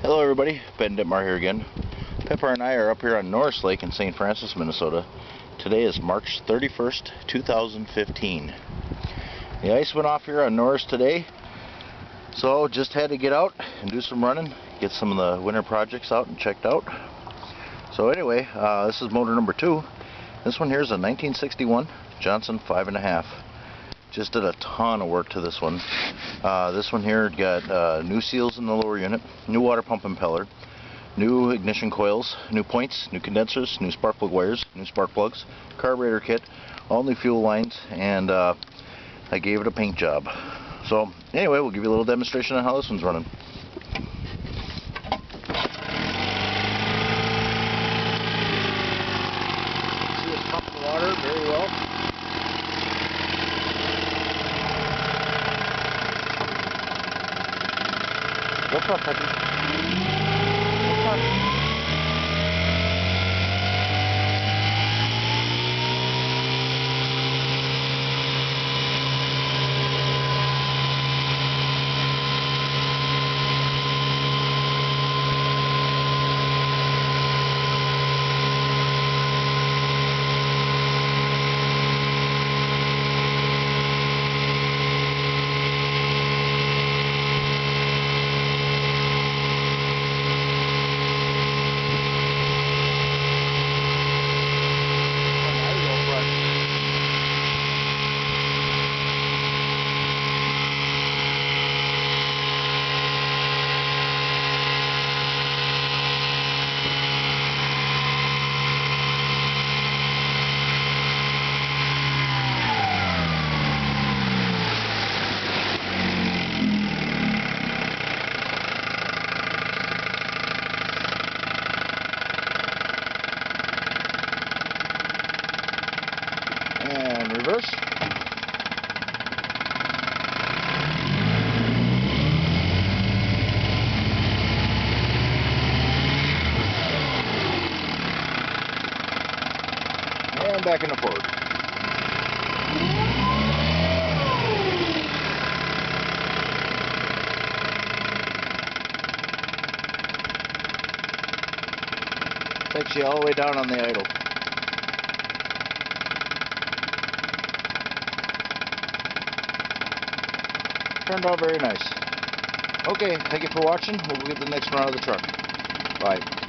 Hello everybody, Ben Dittmar here again. Pepper and I are up here on Norris Lake in St. Francis, Minnesota. Today is March 31st, 2015. The ice went off here on Norris today, so just had to get out and do some running, get some of the winter projects out and checked out. So anyway, this is motor number 2. This one here is a 1961 Johnson 5.5. Just did a ton of work to this one. This one here got new seals in the lower unit, new water pump impeller, new ignition coils, new points, new condensers, new spark plug wires, new spark plugs, carburetor kit, all new fuel lines, and I gave it a paint job. So anyway, we'll give you a little demonstration on how this one's running. See it's pumping water very well. What's up, Peppy? What's up? And reverse. And back into forward. Takes you all the way down on the idle. Turned out very nice. Okay, thank you for watching. We'll get the next one out of the truck. Bye.